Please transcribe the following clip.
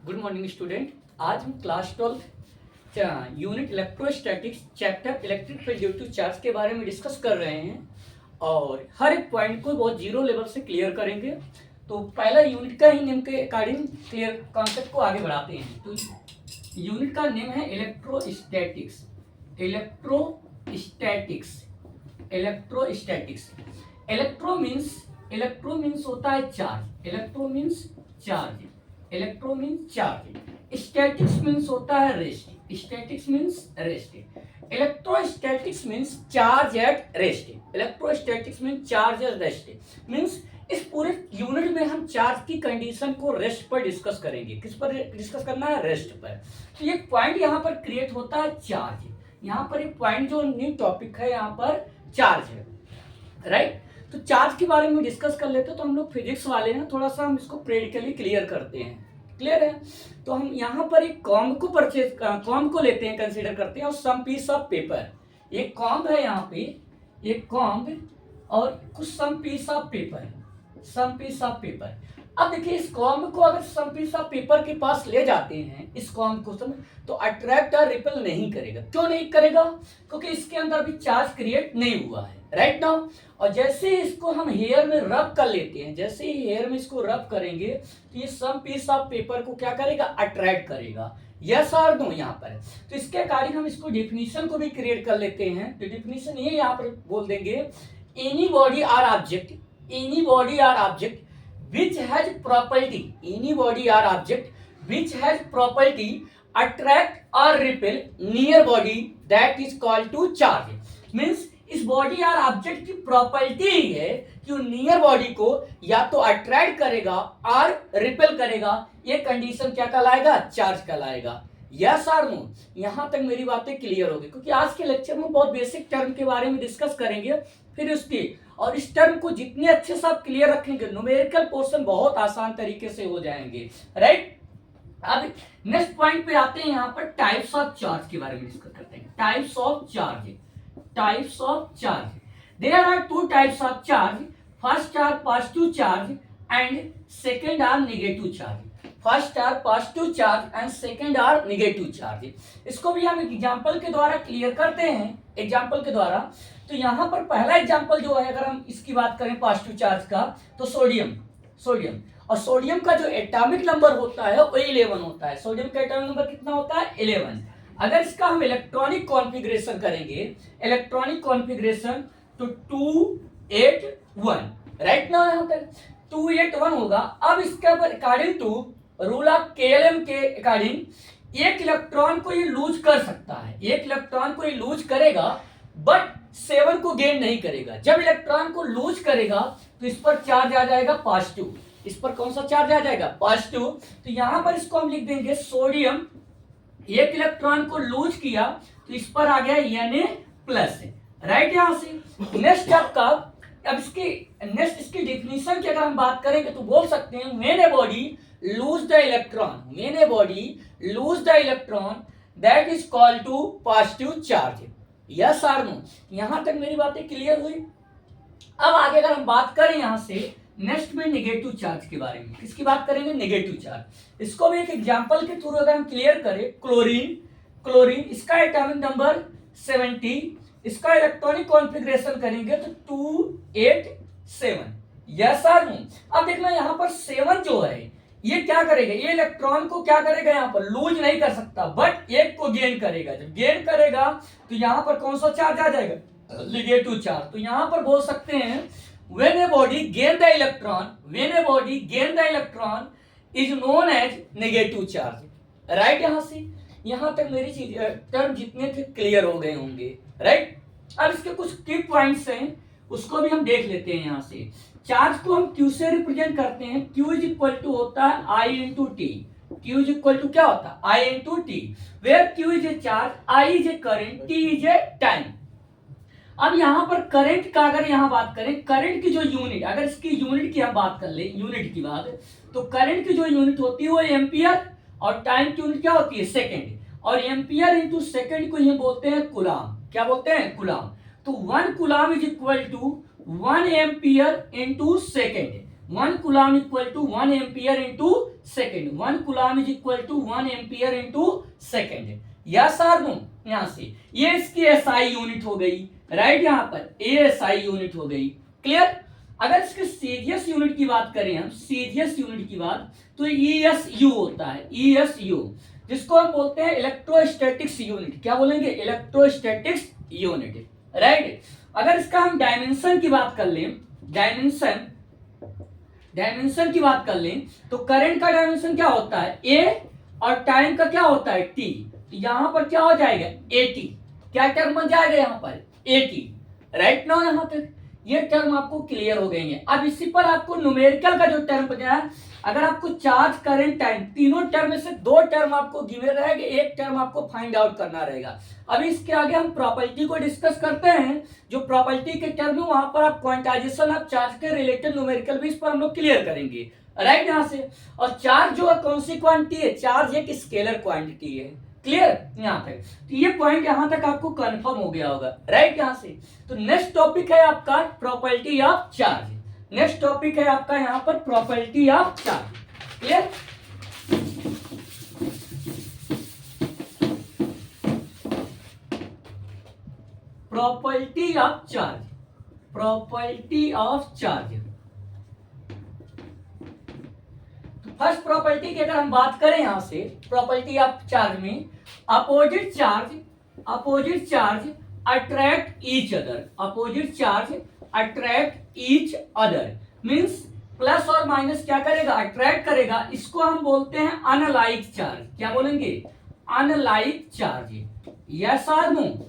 Good morning student. आज हम class 12 unit electrostatics chapter electric field due to charge के बारे में डिस्कस कर रहे हैं और हर एक पॉइंट को बहुत जीरो लेवल से क्लियर करेंगे। तो पहला यूनिट का ही नेम के अकॉर्डिंग क्लियर कॉन्सेप्ट को आगे बढ़ाते हैं। तो यूनिट का नेम है electrostatics. Electrostatics electrostatics electro means होता है charge. Electro means charge. Electro means charge. Statics means होता है rest. Statics means rest. Electrostatics means charge at rest. Electrostatics means charge at rest means इस पूरे unit में हम charge की condition को रेस्ट पर डिस्कस करेंगे। किस पर डिस्कस करना है? रेस्ट पर। तो ये पॉइंट यहाँ पर क्रिएट होता है चार्ज। यहाँ पर एक पॉइंट जो न्यू टॉपिक है यहाँ पर चार्ज है, राइट। तो चार्ज के बारे में डिस्कस कर लेते हैं। तो हम लोग फिजिक्स वाले हैं, थोड़ा सा हम इसको प्रैक्टिकली क्लियर करते हैं। क्लियर है? तो हम यहाँ पर एक कॉम्ब को लेते हैं, कंसीडर करते हैं और सम पीस ऑफ पेपर। एक कॉम्ब है यहाँ पे, एक कॉम्ब और कुछ सम पीस ऑफ पेपर। अब देखिए इस कॉम्ब को अगर सम पीस ऑफ पेपर के पास ले जाते हैं, इस कॉम्ब को तो अट्रैक्ट और रिपेल नहीं करेगा। क्यों नहीं करेगा? क्योंकि इसके अंदर भी चार्ज क्रिएट नहीं हुआ है, राइट नाउ। और जैसे ही इसको हम हेयर में रब कर लेते हैं, जैसे ही हेयर में इसको रब करेंगे तो ये सम पीस ऑफ पेपर को क्या करेगा? अट्रैक्ट करेगा। यस और नो यहाँ पर। तो इसके अकॉर्डिंग हम इसको डेफिनेशन को भी क्रिएट कर लेते हैं। तो डेफिनेशन ये यहाँ पर बोल देंगे, any body or object which has property, any body or object which has property attract or repel near body that is called to charge। means इस बॉडी और ऑब्जेक्ट की प्रॉपर्टी है कि वो नियर बॉडी को या तो अट्रैक्ट करेगा और रिपेल करेगा। ये कंडीशन क्या कहलाएगा? चार्ज कहलाएगा। यस और नो? यहां तक मेरी बातें क्लियर होगी, क्योंकि आज के लेक्चर में बहुत बेसिक टर्म के बारे में डिस्कस करेंगे। फिर उसकी और इस टर्म को जितने अच्छे से आप क्लियर रखेंगे, न्यूमेरिकल पोर्शन बहुत आसान तरीके से हो जाएंगे, राइट। अब नेक्स्ट पॉइंट पे आते हैं, यहाँ पर टाइप्स ऑफ चार्ज के बारे में डिस्कस करते हैं। Types of charge there are two types of charge. First are positive charge and second are negative charge. First are positive charge and second are negative charge. इसको भी हम example के द्वारा क्लियर करते हैं, एग्जांपल के द्वारा। तो यहाँ पर पहला एग्जांपल जो है, अगर हम इसकी बात करें पॉजिटिव चार्ज का, तो सोडियम और सोडियम का जो एटॉमिक नंबर होता है वो 11 होता है। सोडियम का एटॉमिक नंबर कितना होता है? 11। अगर इसका हम इलेक्ट्रॉनिक कॉन्फ़िगरेशन करेंगे, इलेक्ट्रॉनिक कॉन्फ़िगरेशन, तो 281, राइट ना। यहाँ पर 281 होगा। अब इसके according to rule of KLM के अकॉर्डिंग एक इलेक्ट्रॉन को ये लूज कर सकता है, एक इलेक्ट्रॉन को ये लूज करेगा, बट 7 को गेन नहीं करेगा। जब इलेक्ट्रॉन को लूज करेगा तो इस पर चार्ज आ जाएगा पॉजिटिव। इस पर कौन सा चार्ज आ जाएगा? पॉजिटिव। तो यहां पर इसको हम लिख देंगे सोडियम एक इलेक्ट्रॉन को लूज किया तो इस पर आ गया Na+, राइट। यहां से नेक्स्ट आपका, अब इसकी डेफिनेशन की अगर हम बात करेंगे तो बोल सकते हैं, when a body lose the electron that is called to positive charge. Yes और नो? यहां तक मेरी बातें क्लियर हुई। अब आगे अगर हम बात करें यहां से नेक्स्ट में नेगेटिव चार्ज के बारे में, किसकी बात करेंगे? Negative charge. इसको भी एक एग्जांपल के थ्रू अगर हम क्लियर करें, क्लोरीन इसका एटॉमिक नंबर 70, इसका इलेक्ट्रॉनिक कॉन्फ़िगरेशन करेंगे तो 287। यस और नो? अब देखना यहाँ पर 7 जो है ये क्या करेगा? ये इलेक्ट्रॉन को क्या करेगा? यहाँ पर लूज नहीं कर सकता, बट एक को गेन करेगा। जब गेन करेगा तो यहाँ पर कौन सा चार्ज आ जाएगा? Negative charge. तो यहाँ पर बोल सकते हैं, when a body gain the electron is known as negative charge, right. यहाँ से यहाँ तक मेरी चीज टर्म जितने थे क्लियर हो गए होंगे, राइट। अब इसके कुछ की पॉइंट्स हैं, उसको भी हम देख लेते हैं। यहाँ से चार्ज को हम Q से रिप्रेजेंट करते हैं। Q इज इक्वल टू होता है I into T. Q is equal to क्या होता है? I into T, where Q is a charge, I is a current, T is a time. अब यहाँ पर करंट का अगर यहाँ बात करें, करंट की जो यूनिट, अगर इसकी यूनिट की हम बात कर ले, यूनिट की बात, तो करंट की जो यूनिट होती है वो एम्पियर और टाइम की यूनिट क्या होती है? सेकंड। और एम्पियर इंटू सेकंड को ये बोलते हैं कूलाम। क्या बोलते हैं? कूलाम। तो 1 coulomb is equal to 1 ampere into second. 1 coulomb equal to 1 ampere into second, 1 coulomb is equal to 1 ampere into second. Yes or no? यहां से ये इसकी एसआई यूनिट हो गई, राइट? यहां पर एएसआई यूनिट हो गई, क्लियर? अगर इसके सीरियस यूनिट की बात करें हम, सीरियस यूनिट की बात, तो ईएसयू होता है, ईएसयू, जिसको हम बोलते हैं इलेक्ट्रोस्टैटिक्स यूनिट। क्या बोलेंगे? Electrostatics unit, right? अगर इसका हम डायमेंशन की बात कर लें, डायमेंशन की बात कर लें, तो करंट का डायमेंशन क्या होता है? ए, और टाइम का क्या होता है? टी। यहां पर क्या हो जाएगा? एटी। क्या टर्म बन जाएगा यहां पर? Eighty, right now? यहां तक ये टर्म आपको क्लियर हो गए हैं। अब इसी पर आपको न्यूमेरिकल का जो टर्म बचा है, अगर आपको चार्ज, करंट, टाइम, तीनों टर्म में से दो टर्म आपको गिवन रहेगा, एक टर्म आपको फाइंड आउट करना रहेगा। अभी इसके आगे हम प्रॉपर्टी को डिस्कस करते हैं। जो प्रॉपर्टी के टर्म है वहां पर आप क्वांटाइजेशन ऑफ चार्ज के रिलेटेड न्यूमेरिकल भी इस पर हम लोग क्लियर करेंगे, राइट? यहां से, और चार्ज जो है कौन सी क्वांटिटी है? चार्ज एक स्केलर क्वांटिटी है, क्लियर? यहां तक तो ये पॉइंट यहां तक आपको कंफर्म हो गया होगा, राइट? यहां से तो नेक्स्ट टॉपिक है आपका property of charge. Next topic है आपका यहां पर property of charge, clear? Property of charge, property of charge. First property की अगर हम बात करें यहां से, प्रॉपर्टी ऑफ चार्ज में opposite charge attract each other, opposite charge attract each other means plus और माइनस क्या करेगा? अट्रैक्ट करेगा। इसको हम बोलते हैं अनलाइक चार्ज। क्या बोलेंगे? Unlike charge. यस और नो?